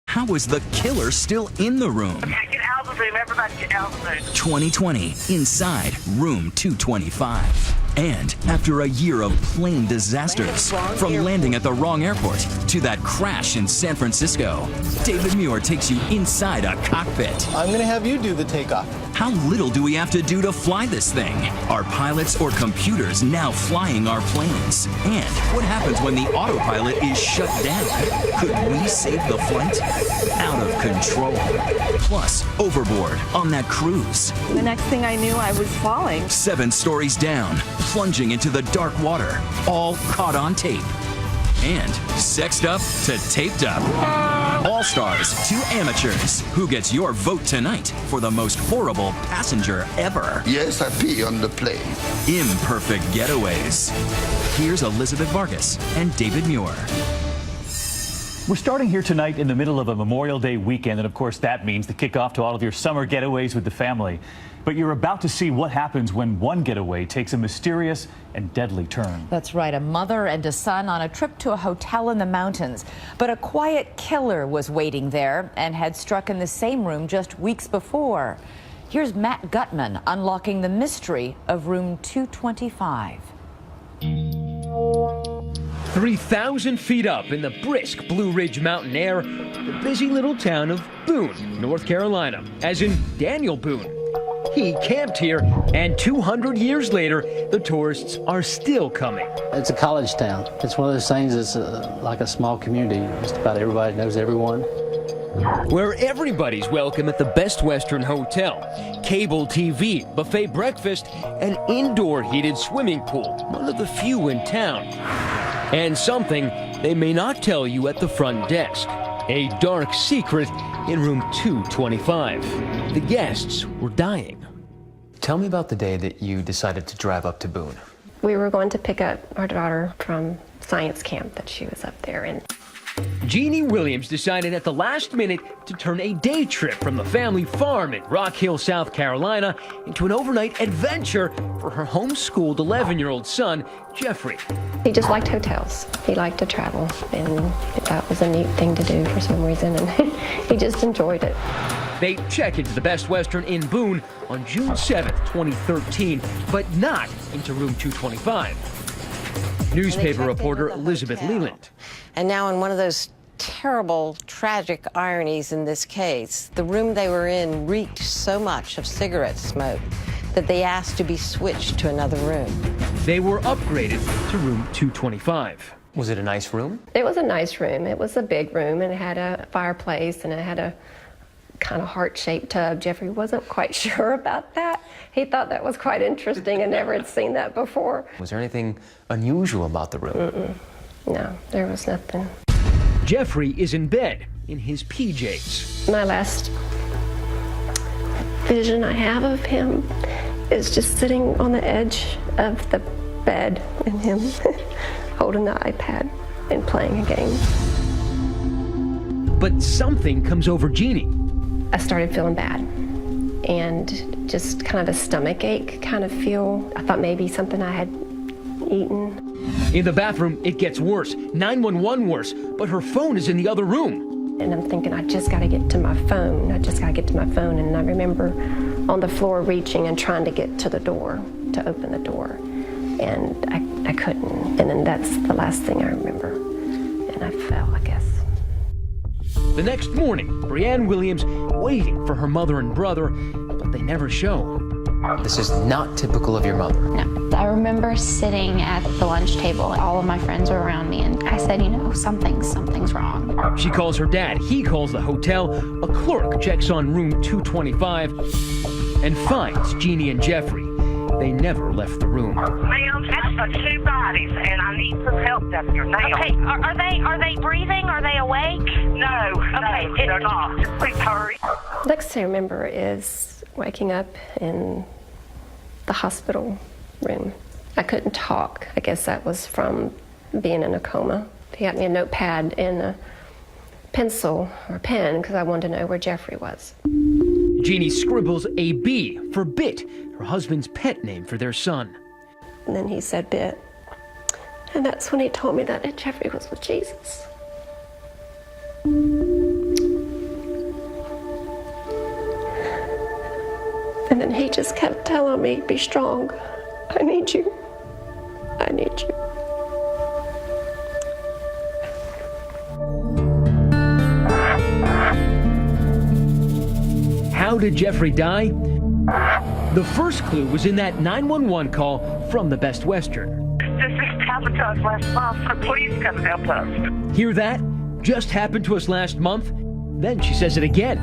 How was the killer still in the room? Okay, get out of the room. Everybody get out of the room. 2020, inside room 225. And after a year of plane disasters, from landing at the wrong airport to that crash in San Francisco, David Muir takes you inside a cockpit. I'm going to have you do the takeoff. How little do we have to do to fly this thing? Are pilots or computers now flying our planes? And what happens when the autopilot is shut down? Could we save the flight? Out of control. Plus, Overboard on that cruise. The next thing I knew, I was falling. 7 stories down, plunging into the dark water, all caught on tape. And sexed up to taped up. All stars to amateurs. Who gets your vote tonight for the most horrible passenger ever? Yes, I pee on the plane. Imperfect Getaways. Here's Elizabeth Vargas and David Muir. We're starting here tonight in the middle of a Memorial Day weekend, and of course that means the kickoff to all of your summer getaways with the family. But you're about to see what happens when one getaway takes a mysterious and deadly turn. That's right, a mother and a son on a trip to a hotel in the mountains. But a quiet killer was waiting there and had struck in the same room just weeks before. Here's Matt Gutman unlocking the mystery of room 225. 3,000 feet up in the brisk Blue Ridge mountain air, the busy little town of Boone, North Carolina, as in Daniel Boone. He camped here, and 200 years later, the tourists are still coming. It's a college town. It's one of those things that's like a small community. Just about everybody knows everyone. Where everybody's welcome at the Best Western Hotel. Cable TV, buffet breakfast, an indoor heated swimming pool, one of the few in town. And something they may not tell you at the front desk. A dark secret in room 225. The guests were dying. Tell me about the day that you decided to drive up to Boone. We were going to pick up our daughter from science camp that she was up there in. Jeannie Williams decided at the last minute to turn a day trip from the family farm in Rock Hill, South Carolina, into an overnight adventure for her homeschooled 11-year-old son, Jeffrey. He just liked hotels. He liked to travel, and that was a neat thing to do for some reason, and he just enjoyed it. They check into the Best Western in Boone on June 7th, 2013, but not into room 225. Newspaper reporter Elizabeth Leland. And now, in one of those terrible, tragic ironies in this case, the room they were in reeked so much of cigarette smoke that they asked to be switched to another room. They were upgraded to room 225. Was it a nice room? It was a nice room. It was a big room, and it had a fireplace, and it had a kind of heart-shaped tub. Jeffrey wasn't quite sure about that. He thought that was quite interesting and never had seen that before. Was there anything unusual about the room? No, there was nothing. Jeffrey is in bed in his PJs. My last vision I have of him is just sitting on the edge of the bed and him holding the iPad and playing a game. But something comes over Jeannie. I started feeling bad and just kind of a stomach ache kind of feel. I thought maybe something I had eaten. In the bathroom, it gets worse. 911 worse, but her phone is in the other room. And I'm thinking, I just got to get to my phone. And I remember on the floor reaching and trying to get to the door, to open the door. And I couldn't. And then that's the last thing I remember. And I fell, I guess. The next morning, Brianne Williams waiting for her mother and brother, but they never show. This is not typical of your mother. No. I remember sitting at the lunch table. All of my friends were around me, and I said, something's wrong. She calls her dad. He calls the hotel. A clerk checks on room 225 and finds Jeannie and Jeffrey. They never left the room. Ma'am, that's 2 bodies, and I need some help down here now. Okay, are they breathing? Are they awake? No, they're not. Just please hurry. Next thing I remember is waking up in the hospital room. I couldn't talk. I guess that was from being in a coma. He got me a notepad and a pencil or pen because I wanted to know where Jeffrey was. Jeannie scribbles a B for Bit, her husband's pet name for their son. And then he said Bit. And that's when he told me that Jeffrey was with Jesus. he just kept telling me, be strong. I need you. I need you. How did Jeffrey die? The first clue was in that 911 call from the Best Western. This just happened to us last month, so please come help us. Hear that? Just happened to us last month? Then she says it again.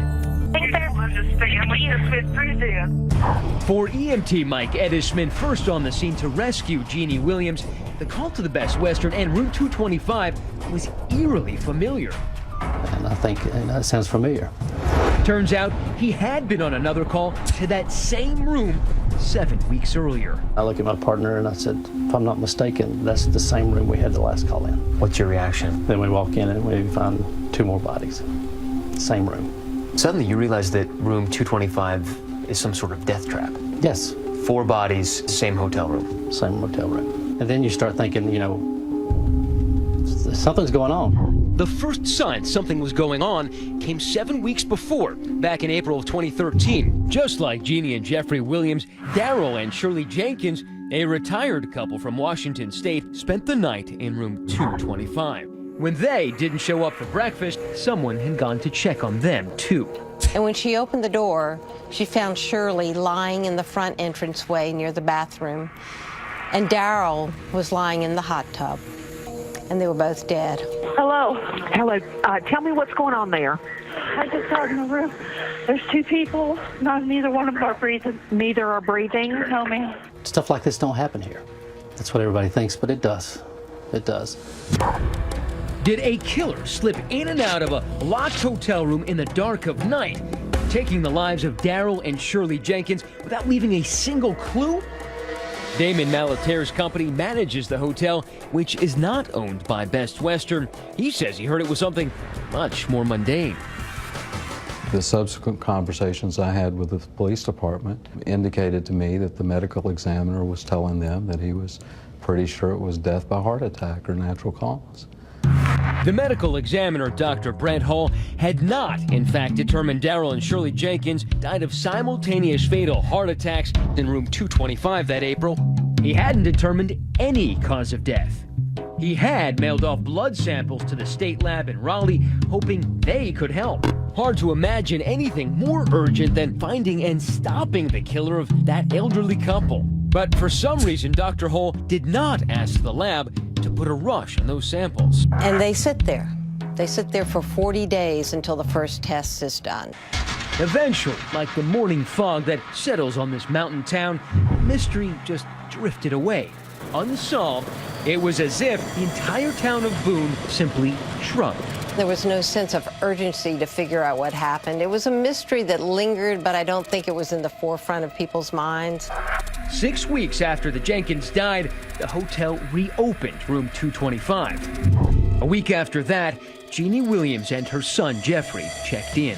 For EMT Mike Edisman, first on the scene to rescue Jeannie Williams, the call to the Best Western and Room 225 was eerily familiar. And I think it sounds familiar. Turns out he had been on another call to that same room 7 weeks earlier. I looked at my partner and I said, if I'm not mistaken, that's the same room we had the last call in. What's your reaction? Then we walk in and we find 2 more bodies. Same room. Suddenly you realize that room 225 is some sort of death trap. Yes. 4 bodies, same hotel room. Same hotel room. And then you start thinking, you know, something's going on. The first sign something was going on came 7 weeks before, back in April of 2013. Just like Jeannie and Jeffrey Williams, Daryl and Shirley Jenkins, a retired couple from Washington State, spent the night in room 225. When they didn't show up for breakfast, someone had gone to check on them, too. And when she opened the door, she found Shirley lying in the front entranceway near the bathroom, and Daryl was lying in the hot tub, and they were both dead. Hello. Hello. Tell me what's going on there. I just got in the room. There's 2 people. Neither one of them are breathing. Neither are breathing? No, ma'am. Stuff like this don't happen here. That's what everybody thinks, but it does. It does. Did a killer slip in and out of a locked hotel room in the dark of night, taking the lives of Daryl and Shirley Jenkins without leaving a single clue? Damon Malater's company manages the hotel, which is not owned by Best Western. He says he heard it was something much more mundane. The subsequent conversations I had with the police department indicated to me that the medical examiner was telling them that he was pretty sure it was death by heart attack or natural cause. The medical examiner, Dr. Brent Hall, had not, in fact, determined Daryl and Shirley Jenkins died of simultaneous fatal heart attacks in room 225 that April. He hadn't determined any cause of death. He had mailed off blood samples to the state lab in Raleigh, hoping they could help. Hard to imagine anything more urgent than finding and stopping the killer of that elderly couple. But for some reason, Dr. Hall did not ask the lab to put a rush on those samples. And they sit there. They sit there for 40 days until the first test is done. Eventually, like the morning fog that settles on this mountain town, mystery just drifted away. Unsolved, it was as if the entire town of Boone simply shrugged. There was no sense of urgency to figure out what happened. It was a mystery that lingered, but I don't think it was in the forefront of people's minds. 6 weeks after the Jenkins died, the hotel reopened room 225. A week after that, Jeannie Williams and her son Jeffrey checked in.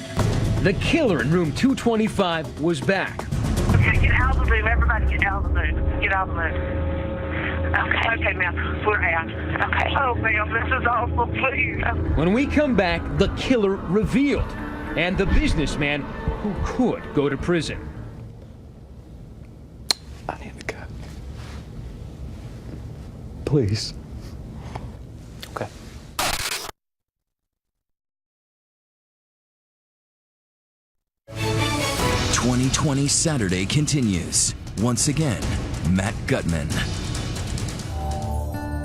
The killer in room 225 was back. Okay, get out of the room. Everybody get out of the room. Get out of the room. Okay. Okay, ma'am. We're out. Okay. Oh, ma'am, this is awful. Please. When we come back, the killer revealed, and the businessman who could go to prison. I need to go. Please. Okay. "2020 Saturday" continues. Once again, Matt Gutman.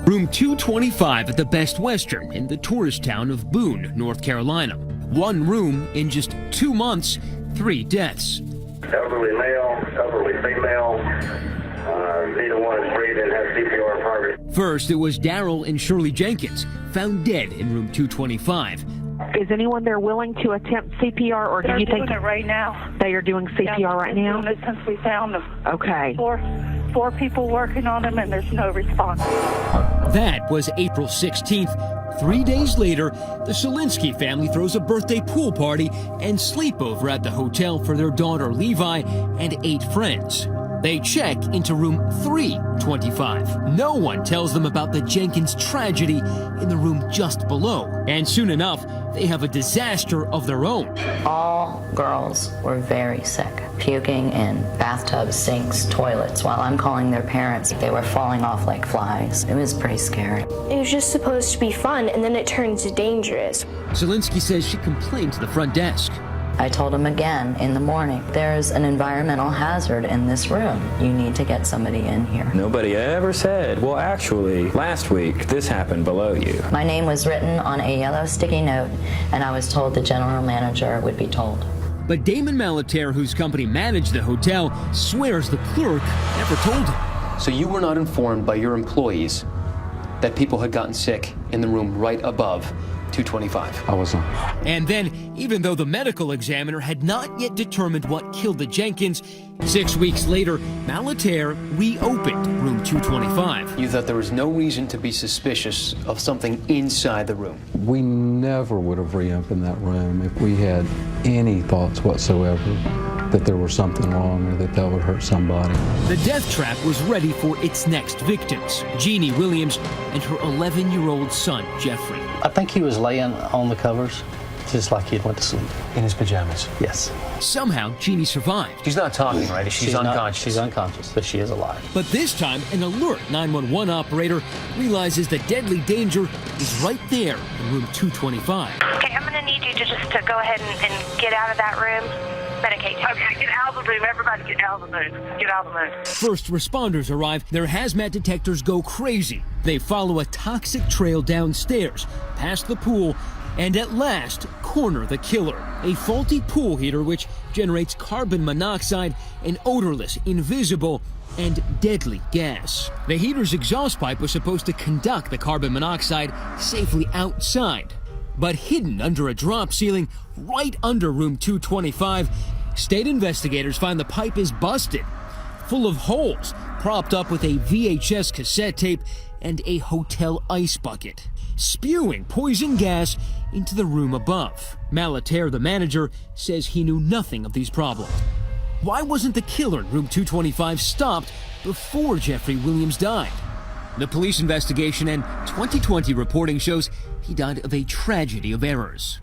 Room 225 at the Best Western in the tourist town of Boone, North Carolina. One room in just 2 months, 3 deaths. Elderly male, elderly female, neither one is breathing, has CPR progress. First, it was Daryl and Shirley Jenkins, found dead in room 225. Is anyone there willing to attempt CPR, or do you think They're doing it right now? they are doing CPR right now? Doing it since we found them. Okay. Four people working on them, and there's no response. That was April 16th. 3 days later, the Solinsky family throws a birthday pool party and sleepover at the hotel for their daughter Levi and 8 friends. They check into room 325. No one tells them about the Jenkins tragedy in the room just below. And soon enough, they have a disaster of their own. All girls were very sick, puking in bathtubs, sinks, toilets. While I'm calling their parents, they were falling off like flies. It was pretty scary. It was just supposed to be fun, and then it turns dangerous. Zielinski says she complained to the front desk. I told him again in the morning, there's an environmental hazard in this room. You need to get somebody in here. Nobody ever said, well, actually, last week, this happened below you. My name was written on a yellow sticky note, and I was told the general manager would be told. But Damon Malater, whose company managed the hotel, swears the clerk never told him. So you were not informed by your employees that people had gotten sick in the room right above 225. I wasn't. And then, even though the medical examiner had not yet determined what killed the Jenkins, 6 weeks later, Malater reopened room 225. You thought there was no reason to be suspicious of something inside the room. We never would have reopened that room if we had any thoughts whatsoever that there was something wrong or that would hurt somebody. The death trap was ready for its next victims, Jeannie Williams and her 11-year-old son, Jeffrey. I think he was laying on the covers, just like he went to sleep. In his pajamas? Yes. Somehow, Jeannie survived. She's not talking, right? She's unconscious. She's unconscious, but she is alive. But this time, an alert 911 operator realizes the deadly danger is right there in room 225. Okay, I'm going to need you to just to go ahead and get out of that room. Medicate. Okay, get out of the room. Everybody get out of the room. Get out of the room. First responders arrive. Their hazmat detectors go crazy. They follow a toxic trail downstairs, past the pool, and at last corner the killer. A faulty pool heater which generates carbon monoxide, an odorless, invisible, and deadly gas. The heater's exhaust pipe was supposed to conduct the carbon monoxide safely outside. But hidden under a drop ceiling right under room 225, state investigators find the pipe is busted, full of holes, propped up with a VHS cassette tape and a hotel ice bucket, spewing poison gas into the room above. Malater, the manager, says he knew nothing of these problems. Why wasn't the killer in room 225 stopped before Jeffrey Williams died? The police investigation and 2020 reporting shows he died of a tragedy of errors.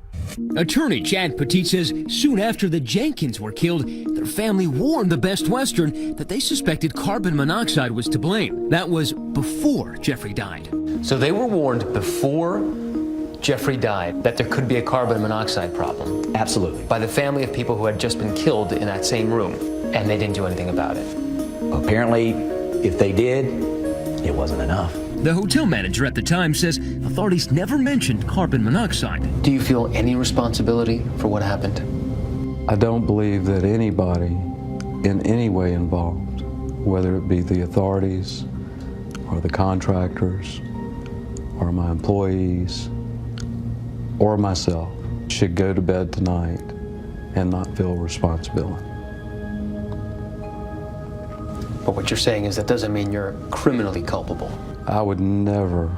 Attorney Chad Petit says soon after the Jenkins were killed, their family warned the Best Western that they suspected carbon monoxide was to blame. That was before Jeffrey died. So they were warned before Jeffrey died that there could be a carbon monoxide problem? Absolutely. By the family of people who had just been killed in that same room, and they didn't do anything about it? Apparently, if they did, it wasn't enough. The hotel manager at the time says authorities never mentioned carbon monoxide. Do you feel any responsibility for what happened? I don't believe that anybody in any way involved, whether it be the authorities or the contractors or my employees or myself, should go to bed tonight and not feel responsibility. But what you're saying is that doesn't mean you're criminally culpable. I would never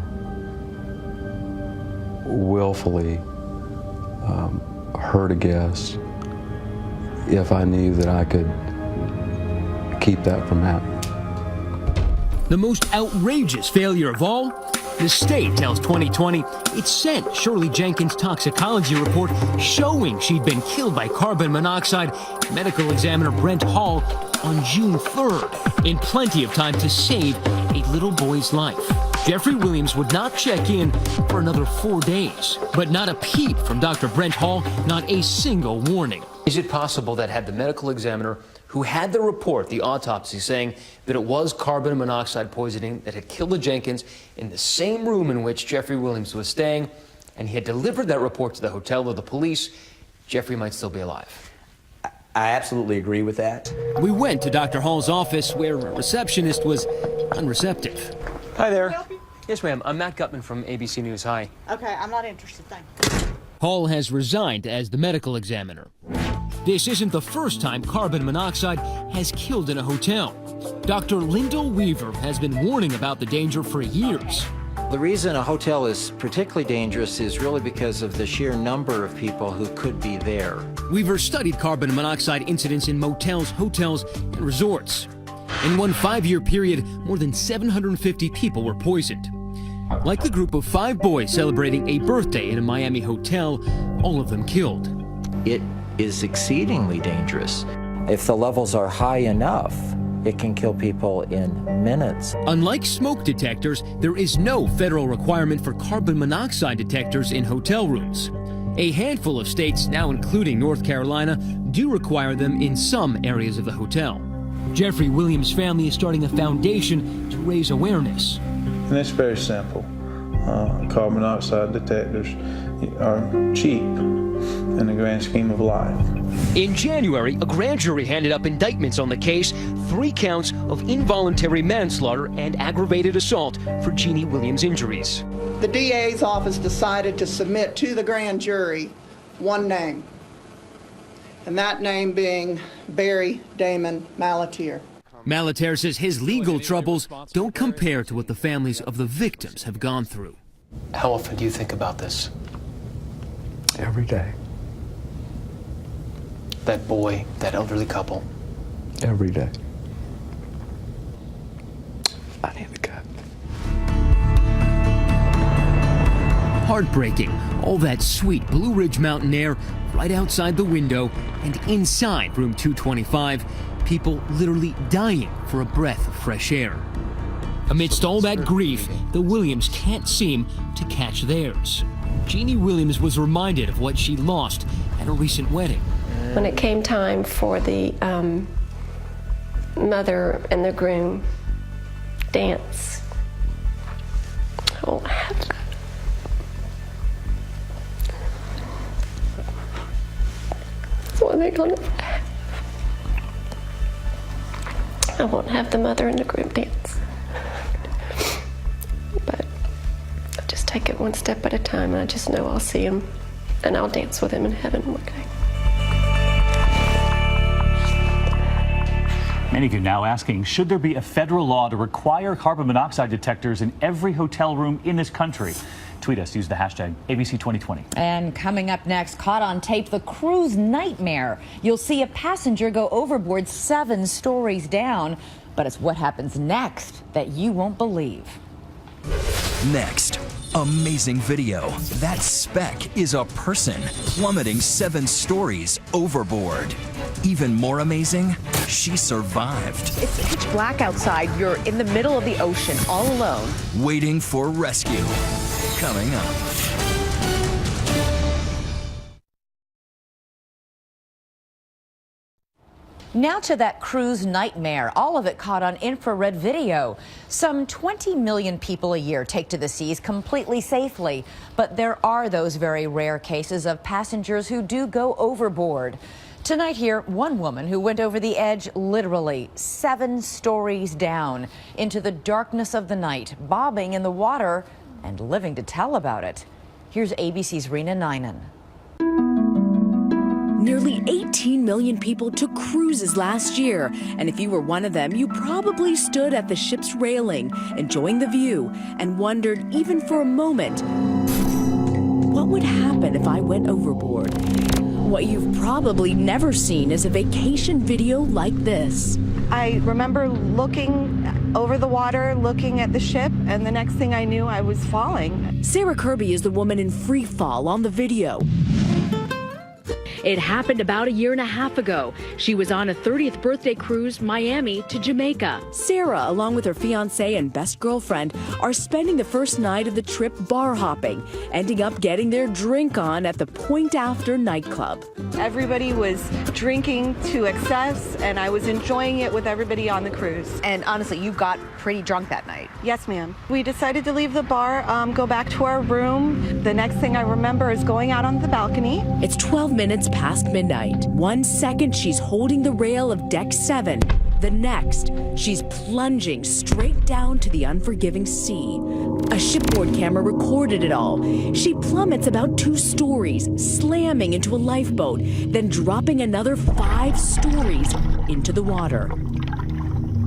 willfully hurt a guest if I knew that I could keep that from happening. The most outrageous failure of all? The state tells 2020 it sent Shirley Jenkins' toxicology report showing she'd been killed by carbon monoxide to medical examiner Brent Hall on June 3rd, in plenty of time to save a little boy's life. Jeffrey Williams would not check in for another 4 days, but not a peep from Dr. Brent Hall, not a single warning. Is it possible that had the medical examiner who had the report, the autopsy, saying that it was carbon monoxide poisoning that had killed the Jenkins in the same room in which Jeffrey Williams was staying, and he had delivered that report to the hotel or the police, Jeffrey might still be alive? I absolutely agree with that. We went to Dr. Hall's office where a receptionist was unreceptive. Hi there. Yes, ma'am. I'm Matt Gutman from ABC News. Hi. Okay, I'm not interested, thanks. Hall has resigned as the medical examiner. This isn't the first time carbon monoxide has killed in a hotel. Dr. Lyndall Weaver has been warning about the danger for years. The reason a hotel is particularly dangerous is really because of the sheer number of people who could be there. Weaver studied carbon monoxide incidents in motels, hotels, and resorts. In one 5-year period, more than 750 people were poisoned. Like the group of 5 boys celebrating a birthday in a Miami hotel, all of them killed. It is exceedingly dangerous. If the levels are high enough, it can kill people in minutes. Unlike smoke detectors, there is no federal requirement for carbon monoxide detectors in hotel rooms. A handful of states, now including North Carolina, do require them in some areas of the hotel. Jeffrey Williams' family is starting a foundation to raise awareness. And it's very simple. Carbon monoxide detectors are cheap in the grand scheme of life. In January, a grand jury handed up indictments on the case, 3 counts of involuntary manslaughter and aggravated assault for Jeannie Williams' injuries. The DA's office decided to submit to the grand jury one name, and that name being Barry Damon Malatier. Malatier says his legal troubles don't compare to what the families of the victims have gone through. How often do you think about this? Every day. That boy, that elderly couple. Every day. I need the cut. Heartbreaking. All that sweet Blue Ridge mountain air right outside the window, and inside room 225, people literally dying for a breath of fresh air. Amidst all that grief, the Williams can't seem to catch theirs. Jeannie Williams was reminded of what she lost at a recent wedding. When it came time for the mother and the groom dance, I won't have that. What are they gonna have? I won't have the mother and the groom dance. But I just take it one step at a time, and I just know I'll see him and I'll dance with him in heaven one day. Many of you now asking, should there be a federal law to require carbon monoxide detectors in every hotel room in this country? Tweet us, use the hashtag ABC2020. And coming up next, caught on tape, the cruise nightmare. You'll see a passenger go overboard 7 stories down, but it's what happens next that you won't believe. Next, amazing video. That speck is a person plummeting 7 stories overboard. Even more amazing, she survived. It's pitch black outside. You're in the middle of the ocean, all alone. Waiting for rescue. Coming up. Now to that cruise nightmare, all of it caught on infrared video. Some 20 million people a year take to the seas completely safely, but there are those very rare cases of passengers who do go overboard. Tonight here, one woman who went over the edge literally 7 stories down into the darkness of the night, bobbing in the water and living to tell about it. Here's ABC's Rena Ninan. Nearly 18 million people took cruises last year, and if you were one of them, you probably stood at the ship's railing, enjoying the view, and wondered, even for a moment, what would happen if I went overboard? What you've probably never seen is a vacation video like this. I remember looking over the water, looking at the ship, and the next thing I knew, I was falling. Sarah Kirby is the woman in free fall on the video. It happened about a year and a half ago. She was on a 30th birthday cruise, Miami to Jamaica. Sarah, along with her fiancé and best girlfriend, are spending the first night of the trip bar hopping, ending up getting their drink on at the Point After nightclub. Everybody was drinking to excess, and I was enjoying it with everybody on the cruise. And honestly, you got pretty drunk that night. Yes, ma'am. We decided to leave the bar, go back to our room. The next thing I remember is going out on the balcony. It's 12 minutes past midnight. 1 second, she's holding the rail of deck 7. The next, she's plunging straight down to the unforgiving sea. A shipboard camera recorded it all. She plummets about 2 stories, slamming into a lifeboat, then dropping another 5 stories into the water.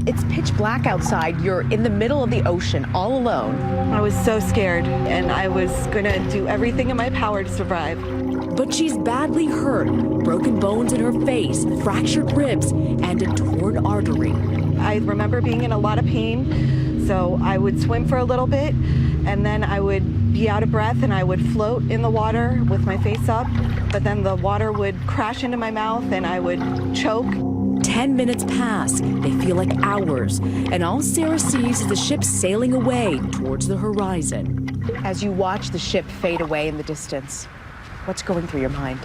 It's pitch black outside. You're in the middle of the ocean, all alone. I was so scared, and I was gonna do everything in my power to survive. But she's badly hurt, broken bones in her face, fractured ribs, and a torn artery. I remember being in a lot of pain, so I would swim for a little bit, and then I would be out of breath and I would float in the water with my face up, but then the water would crash into my mouth and I would choke. 10 minutes pass. They feel like hours, and all Sarah sees is the ship sailing away towards the horizon. As you watch the ship fade away in the distance, what's going through your mind?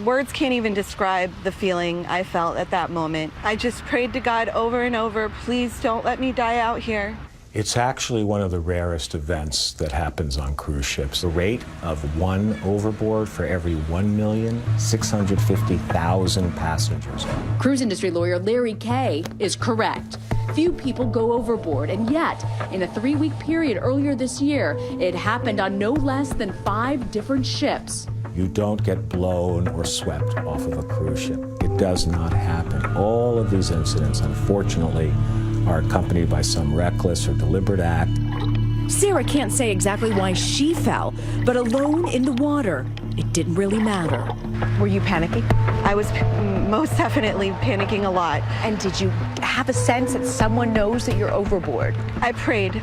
Words can't even describe the feeling I felt at that moment. I just prayed to God over and over, please don't let me die out here. It's actually one of the rarest events that happens on cruise ships. The rate of one overboard for every 1,650,000 passengers. Cruise industry lawyer Larry Kay is correct. Few people go overboard, and yet, in a 3-week period earlier this year, it happened on no less than 5 different ships. You don't get blown or swept off of a cruise ship. It does not happen. All of these incidents, unfortunately, are accompanied by some reckless or deliberate act. Sarah can't say exactly why she fell, but alone in the water, it didn't really matter. Were you panicking? I was most definitely panicking a lot. And did you have a sense that someone knows that you're overboard? I prayed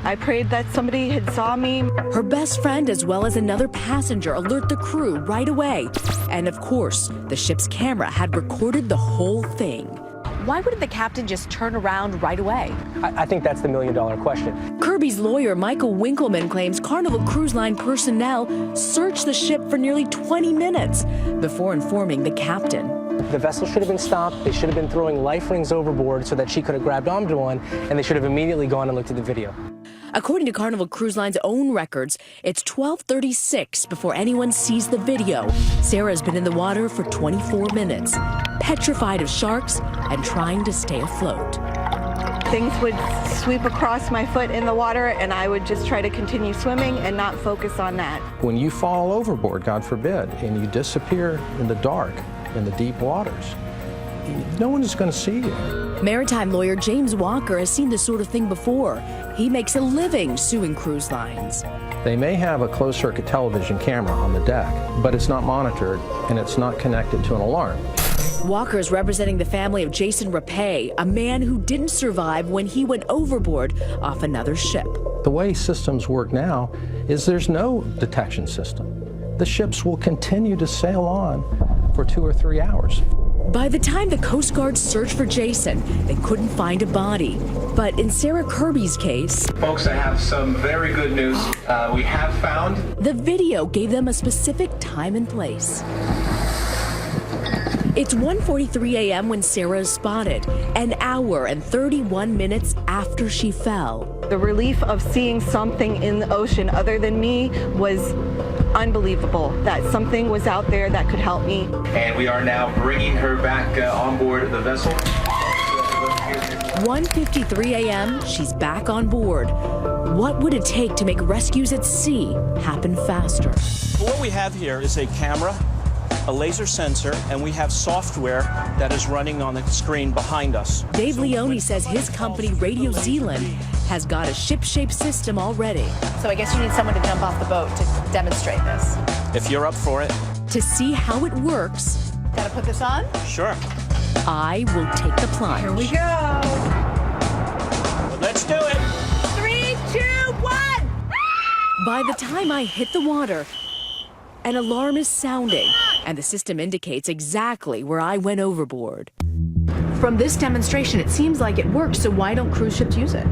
that somebody had saw me. Her best friend as well as another passenger alert the crew right away. And of course, the ship's camera had recorded the whole thing. Why wouldn't the captain just turn around right away? I think that's the million-dollar question. Kirby's lawyer, Michael Winkleman, claims Carnival Cruise Line personnel searched the ship for nearly 20 minutes before informing the captain. The vessel should have been stopped. They should have been throwing life rings overboard so that she could have grabbed onto one, and they should have immediately gone and looked at the video. According to Carnival Cruise Line's own records, it's 12:36 before anyone sees the video. Sarah's been in the water for 24 minutes, petrified of sharks and trying to stay afloat. Things would sweep across my foot in the water, and I would just try to continue swimming and not focus on that. When you fall overboard, God forbid, and you disappear in the dark, in the deep waters, no one is going to see you. Maritime lawyer James Walker has seen this sort of thing before. He makes a living suing cruise lines. They may have a closed-circuit television camera on the deck, but it's not monitored and it's not connected to an alarm. Walker is representing the family of Jason Rapay, a man who didn't survive when he went overboard off another ship. The way systems work now is there's no detection system. The ships will continue to sail on for 2 or 3 hours. By the time the Coast Guard searched for Jason, they couldn't find a body. But in Sarah Kirby's case, folks, I have some very good news. We have found. The video gave them a specific time and place. It's 1:43 a.m. when Sarah is spotted, an hour and 31 minutes after she fell. The relief of seeing something in the ocean other than me was unbelievable, that something was out there that could help me. And we are now bringing her back on board the vessel. 1:53 a.m., she's back on board. What would it take to make rescues at sea happen faster? What we have here is a camera, a laser sensor, and we have software that is running on the screen behind us. Dave Leone says his company, Radio Zealand, has got a ship-shaped system already. So I guess you need someone to jump off the boat to demonstrate this. If you're up for it. To see how it works, gotta put this on? Sure. I will take the plunge. Here we go. Let's do it. 3, 2, 1. By the time I hit the water, an alarm is sounding, and the system indicates exactly where I went overboard. From this demonstration, it seems like it works, so why don't cruise ships use it?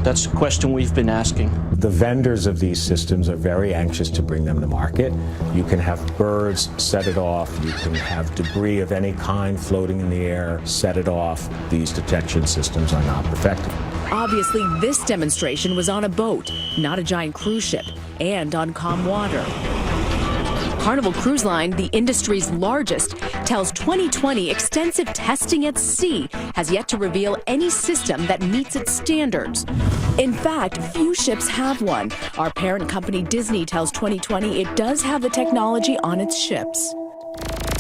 That's the question we've been asking. The vendors of these systems are very anxious to bring them to market. You can have birds set it off. You can have debris of any kind floating in the air, set it off. These detection systems are not perfected. Obviously, this demonstration was on a boat, not a giant cruise ship, and on calm water. Carnival Cruise Line, the industry's largest, tells 2020 extensive testing at sea has yet to reveal any system that meets its standards. In fact, few ships have one. Our parent company Disney tells 2020 it does have the technology on its ships.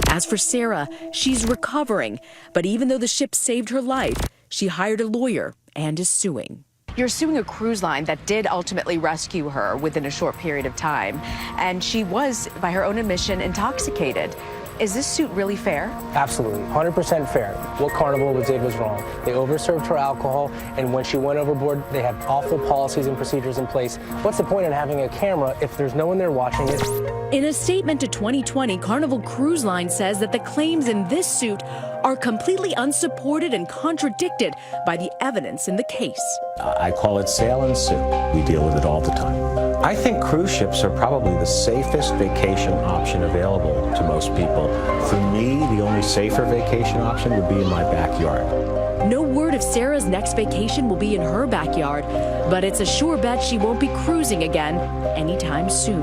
As for Sarah, she's recovering, but even though the ship saved her life, she hired a lawyer and is suing. You're suing a cruise line that did ultimately rescue her within a short period of time, and she was, by her own admission, intoxicated. Is this suit really fair? Absolutely, 100% fair. What Carnival did was wrong. They overserved her alcohol, and when she went overboard, they had awful policies and procedures in place. What's the point in having a camera if there's no one there watching it? In a statement to 2020, Carnival Cruise Line says that the claims in this suit are completely unsupported and contradicted by the evidence in the case. I call it sail and sue. We deal with it all the time. I think cruise ships are probably the safest vacation option available to most people. For me, the only safer vacation option would be in my backyard. No word if Sarah's next vacation will be in her backyard, but it's a sure bet she won't be cruising again anytime soon.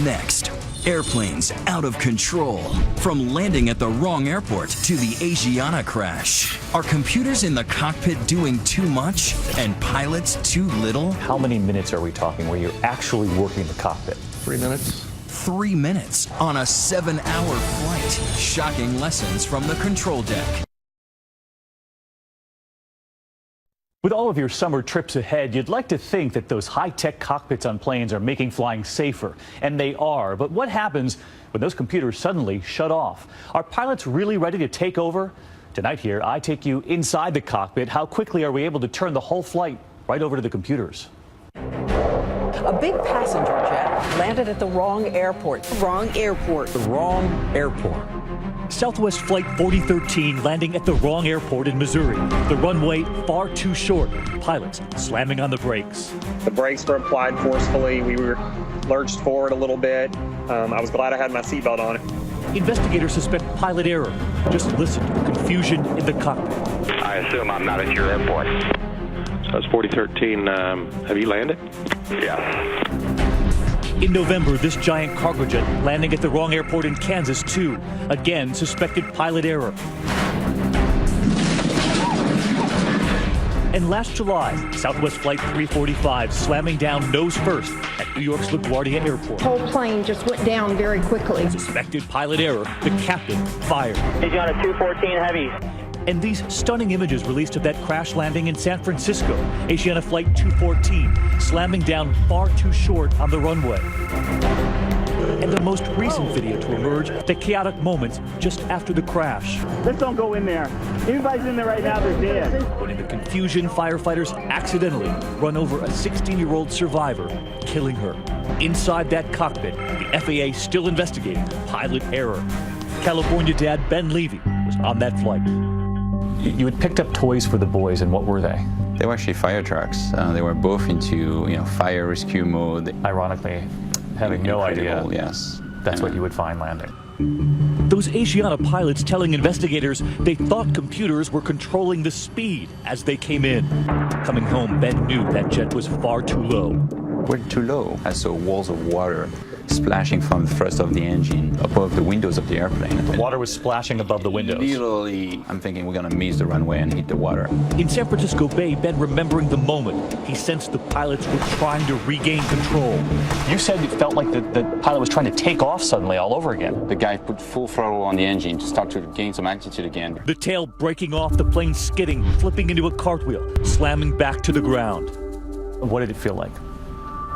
Next, airplanes out of control. From landing at the wrong airport to the Asiana crash. Are computers in the cockpit doing too much and pilots too little? How many minutes are we talking where you're actually working the cockpit? 3 minutes. 3 minutes on a 7-hour flight. Shocking lessons from the control deck. With all of your summer trips ahead, you'd like to think that those high-tech cockpits on planes are making flying safer, and they are. But what happens when those computers suddenly shut off? Are pilots really ready to take over? Tonight here, I take you inside the cockpit. How quickly are we able to turn the whole flight right over to the computers? A big passenger jet landed at the wrong airport. Wrong airport. The wrong airport. Southwest Flight 4013 landing at the wrong airport in Missouri. The runway far too short. Pilots slamming on the brakes. The brakes were applied forcefully. We were lurched forward a little bit. I was glad I had my seatbelt on. Investigators suspect pilot error. Just listen to the confusion in the cockpit. I assume I'm not at your airport. So it's 4013. Have you landed? Yeah. In November, this giant cargo jet landing at the wrong airport in Kansas, too. Again, suspected pilot error. And last July, Southwest Flight 345 slamming down nose first at New York's LaGuardia Airport. The whole plane just went down very quickly. Suspected pilot error, the captain fired. Asiana 214 Heavy. And these stunning images released of that crash landing in San Francisco, Asiana Flight 214, slamming down far too short on the runway. And the most recent video to emerge, the chaotic moments just after the crash. Let's don't go in there. Everybody's in there right now, they're dead. When in the confusion, firefighters accidentally run over a 16-year-old survivor, killing her. Inside that cockpit, the FAA still investigating pilot error. California dad Ben Levy was on that flight. You had picked up toys for the boys, and what were they? They were actually fire trucks. They were both into fire rescue mode. Ironically, having no idea. Yes, that's what you would find landing. Those Asiana pilots telling investigators they thought computers were controlling the speed as they came in. Coming home, Ben knew that jet was far too low. We're too low. I saw walls of water splashing from the thrust of the engine above the windows of the airplane. The water was splashing above the windows. Literally, I'm thinking we're going to miss the runway and hit the water. In San Francisco Bay, Ben remembering the moment, he sensed the pilots were trying to regain control. You said it felt like the pilot was trying to take off suddenly all over again. The guy put full throttle on the engine to start to gain some altitude again. The tail breaking off, the plane skidding, flipping into a cartwheel, slamming back to the ground. What did it feel like?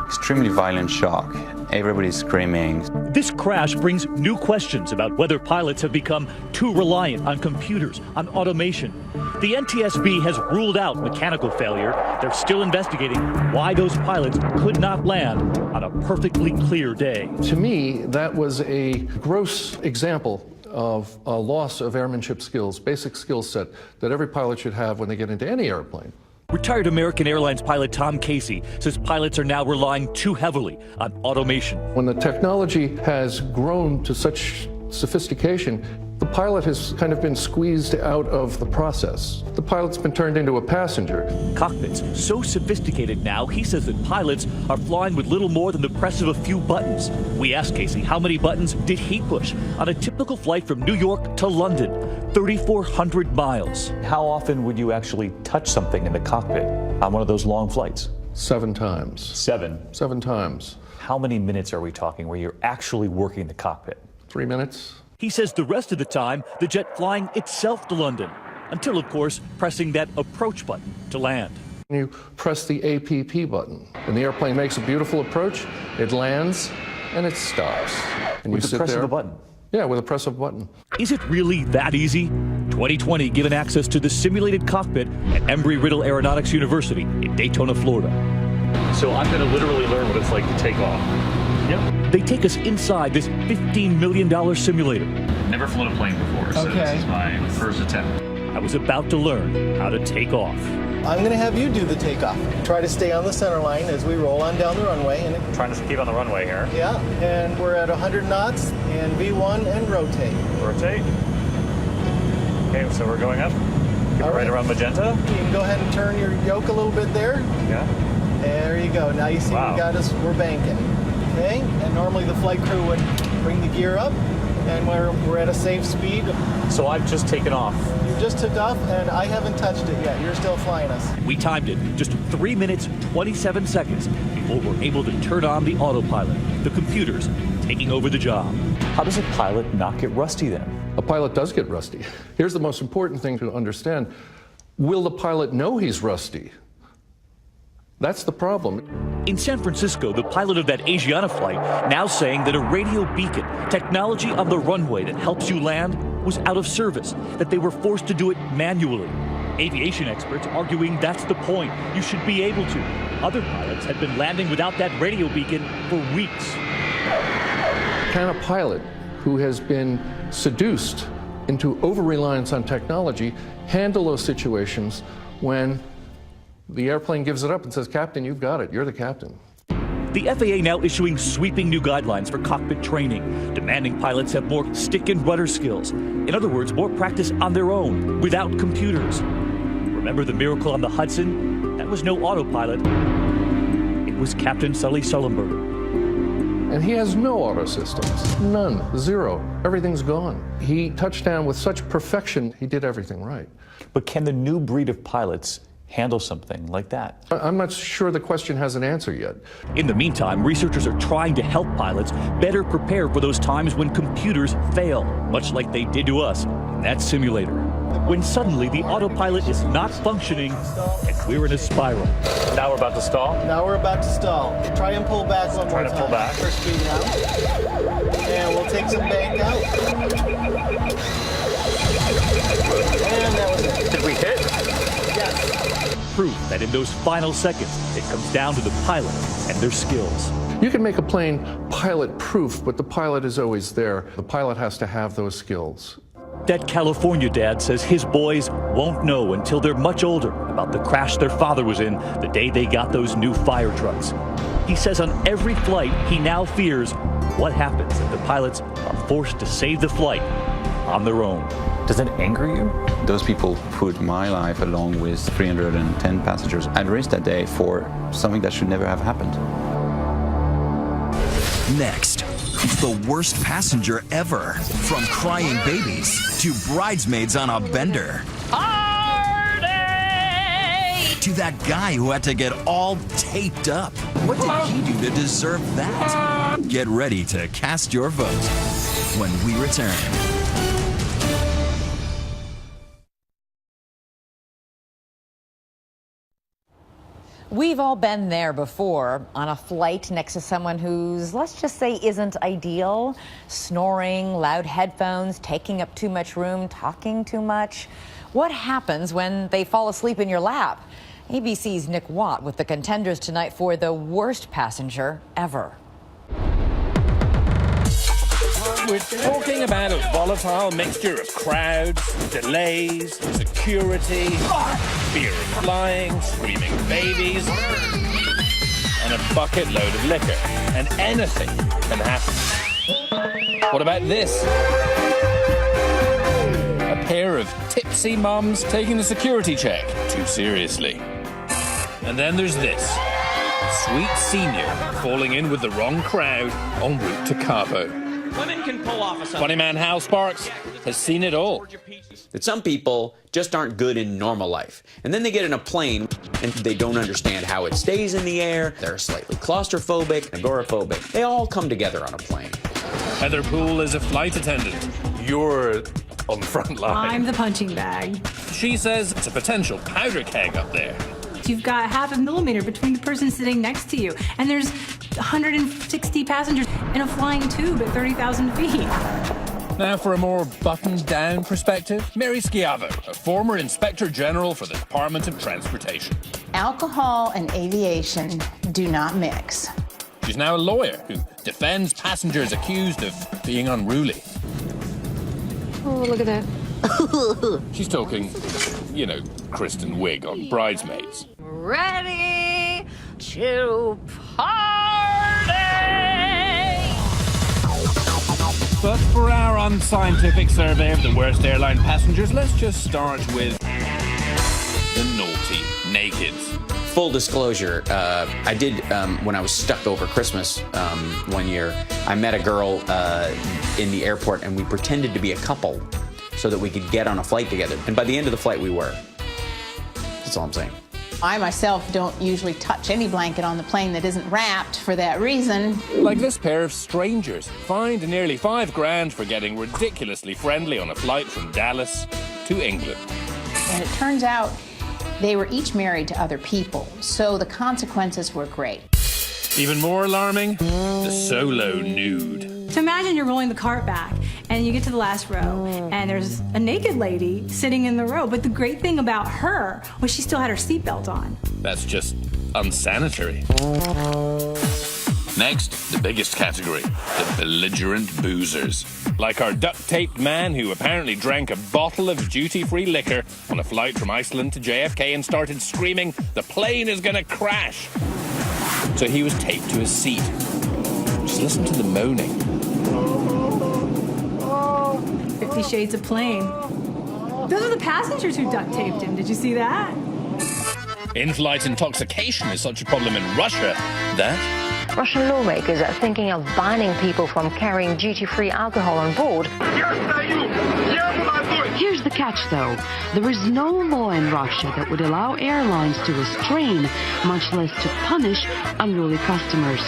Extremely violent shock. Everybody's screaming. This crash brings new questions about whether pilots have become too reliant on computers, on automation. The NTSB has ruled out mechanical failure. They're still investigating why those pilots could not land on a perfectly clear day. To me, that was a gross example of a loss of airmanship skills, basic skill set that every pilot should have when they get into any airplane. Retired American Airlines pilot Tom Casey says pilots are now relying too heavily on automation. When the technology has grown to such sophistication, the pilot has kind of been squeezed out of the process. The pilot's been turned into a passenger. Cockpits so sophisticated now, he says that pilots are flying with little more than the press of a few buttons. We asked Casey how many buttons did he push on a typical flight from New York to London, 3,400 miles. How often would you actually touch something in the cockpit on one of those long flights? 7 times. 7? 7 times. How many minutes are we talking where you're actually working the cockpit? 3 minutes. He says the rest of the time, the jet flying itself to London. until, of course, pressing that approach button to land. You press the APP button, and the airplane makes a beautiful approach, it lands, and it stops. And With you the sit press there. of a button? Yeah, with a press of a button. Is it really that easy? 2020 given access to the simulated cockpit at Embry-Riddle Aeronautics University in Daytona, Florida. So I'm going to literally learn what it's like to take off. Yep. They take us inside this $15 million simulator. Never flown a plane before, so this is my first attempt. I was about to learn how to take off. I'm going to have you do the takeoff. Try to stay on the center line as we roll on down the runway. And Trying to keep on the runway here. yeah, and we're at 100 knots and V1 and rotate. Rotate. Okay, so we're going up. Keep it right around magenta. You can go ahead and turn your yoke a little bit there. Yeah. There you go. Now you see we got us, we're banking. Okay, and normally the flight crew would bring the gear up, and we're at a safe speed. So I've just taken off. You just took off, and I haven't touched it yet. You're still flying us. We timed it just 3 minutes, 27 seconds before we're able to turn on the autopilot, the computers taking over the job. How does a pilot not get rusty then? A pilot does get rusty. Here's the most important thing to understand. Will the pilot know he's rusty? That's the problem. In San Francisco, the pilot of that Asiana flight now saying that a radio beacon, technology on the runway that helps you land, was out of service, that they were forced to do it manually. Aviation experts arguing that's the point. You should be able to. Other pilots had been landing without that radio beacon for weeks. Can a pilot who has been seduced into over-reliance on technology handle those situations when the airplane gives it up and says, Captain, you've got it. You're the captain. The FAA now issuing sweeping new guidelines for cockpit training, demanding pilots have more stick and rudder skills. In other words, more practice on their own, without computers. Remember the miracle on the Hudson? That was no autopilot. It was Captain Sully Sullenberger. And he has no auto systems. None. Zero. Everything's gone. He touched down with such perfection, he did everything right. But can the new breed of pilots handle something like that? I'm not sure the question has an answer yet. In the meantime, researchers are trying to help pilots better prepare for those times when computers fail, much like they did to us in that simulator. When suddenly the autopilot is not functioning and we're in a spiral. Now we're about to stall? Now we're about to stall. Try and pull back one more time. Trying to pull back. For speed now. And we'll take some bank out. And that was it. Did we hit? Yes. Proof that in those final seconds, it comes down to the pilot and their skills. You can make a plane pilot-proof, but the pilot is always there. The pilot has to have those skills. That California dad says his boys won't know until they're much older about the crash their father was in the day they got those new fire trucks. He says on every flight, he now fears what happens if the pilots are forced to save the flight on their own. Does it anger you? Those people put my life along with 310 passengers at risk that day for something that should never have happened. Next, the worst passenger ever. From crying babies to bridesmaids on a bender. Party! To that guy who had to get all taped up. What did he do to deserve that? Get ready to cast your vote when we return. We've all been there before, on a flight next to someone who's, let's just say, isn't ideal. Snoring, loud headphones, taking up too much room, talking too much. What happens when they fall asleep in your lap? ABC's Nick Watt with the contenders tonight for the worst passenger ever. We're talking about a volatile mixture of crowds, delays, security, fear of flying, screaming babies, and a bucket load of liquor. And anything can happen. What about this? A pair of tipsy mums taking the security check too seriously. And then there's this. Sweet senior falling in with the wrong crowd en route to Cabo. Women can pull off a Funny man Hal Sparks has seen it all. That some people just aren't good in normal life. And then they get in a plane and they don't understand how it stays in the air. They're slightly claustrophobic, agoraphobic. They all come together on a plane. Heather Poole is a flight attendant. You're on the front line. I'm the punching bag. She says it's a potential powder keg up there. You've got half a millimeter between the person sitting next to you, and there's 160 passengers in a flying tube at 30,000 feet. Now for a more buttoned-down perspective, Mary Schiavo, a former Inspector General for the Department of Transportation. Alcohol and aviation do not mix. She's now a lawyer who defends passengers accused of being unruly. Oh, look at that. She's talking, you know, Kristen Wiig on Bridesmaids. Ready to party! But for our unscientific survey of the worst airline passengers, let's just start with the naughty nakeds. Full disclosure, I did, when I was stuck over Christmas one year, I met a girl in the airport and we pretended to be a couple so that we could get on a flight together. And by the end of the flight, we were. That's all I'm saying. I myself don't usually touch any blanket on the plane that isn't wrapped for that reason. Like this pair of strangers, fined nearly $5,000 for getting ridiculously friendly on a flight from Dallas to England. And it turns out they were each married to other people, so the consequences were great. Even more alarming, the solo nude. So imagine you're rolling the cart back, and you get to the last row, and there's a naked lady sitting in the row. But the great thing about her was she still had her seatbelt on. That's just unsanitary. Next, the biggest category, the belligerent boozers. Like our duct-taped man who apparently drank a bottle of duty-free liquor on a flight from Iceland to JFK and started screaming, "The plane is gonna crash!" So he was taped to his seat. Just listen to the moaning. 50 Shades of Plane. Those are the passengers who duct taped him. Did you see that? In-flight intoxication is such a problem in Russia that Russian lawmakers are thinking of banning people from carrying duty-free alcohol on board. Here's the catch, though. There is no law in Russia that would allow airlines to restrain, much less to punish, unruly customers.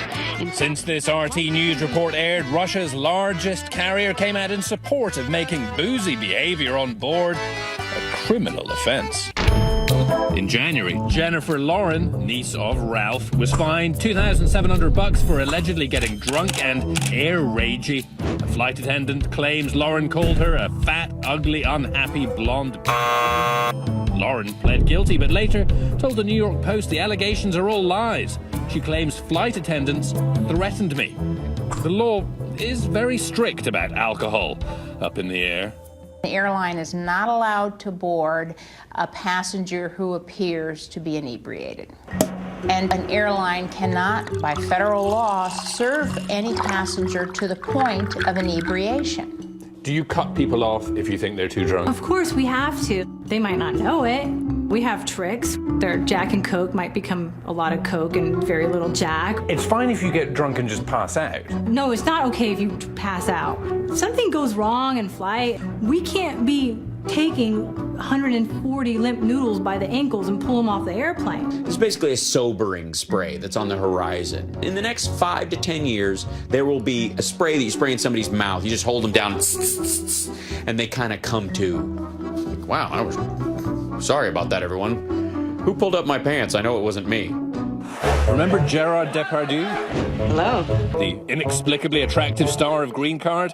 Since this RT News report aired, Russia's largest carrier came out in support of making boozy behavior on board a criminal offense. In January, Jennifer Lauren, niece of Ralph, was fined $2,700 for allegedly getting drunk and air ragey. A flight attendant claims Lauren called her a fat, ugly, unhappy blonde. Lauren pled guilty, but later told the New York Post the allegations are all lies. She claims flight attendants threatened me. The law is very strict about alcohol up in the air. The airline is not allowed to board a passenger who appears to be inebriated. And an airline cannot, by federal law, serve any passenger to the point of inebriation. Do you cut people off if you think they're too drunk? Of course, we have to. They might not know it. We have tricks. Their Jack and Coke might become a lot of Coke and very little Jack. It's fine if you get drunk and just pass out. No, it's not okay if you pass out. If something goes wrong in flight, we can't be taking 140 limp noodles by the ankles and pull them off the airplane. It's basically a sobering spray that's on the horizon. In the next 5 to 10 years, there will be a spray that you spray in somebody's mouth. You just hold them down, and they kind of come to. Wow, I was sorry about that, everyone. Who pulled up my pants? I know it wasn't me. Remember Gerard Depardieu? Hello. The inexplicably attractive star of Green Card?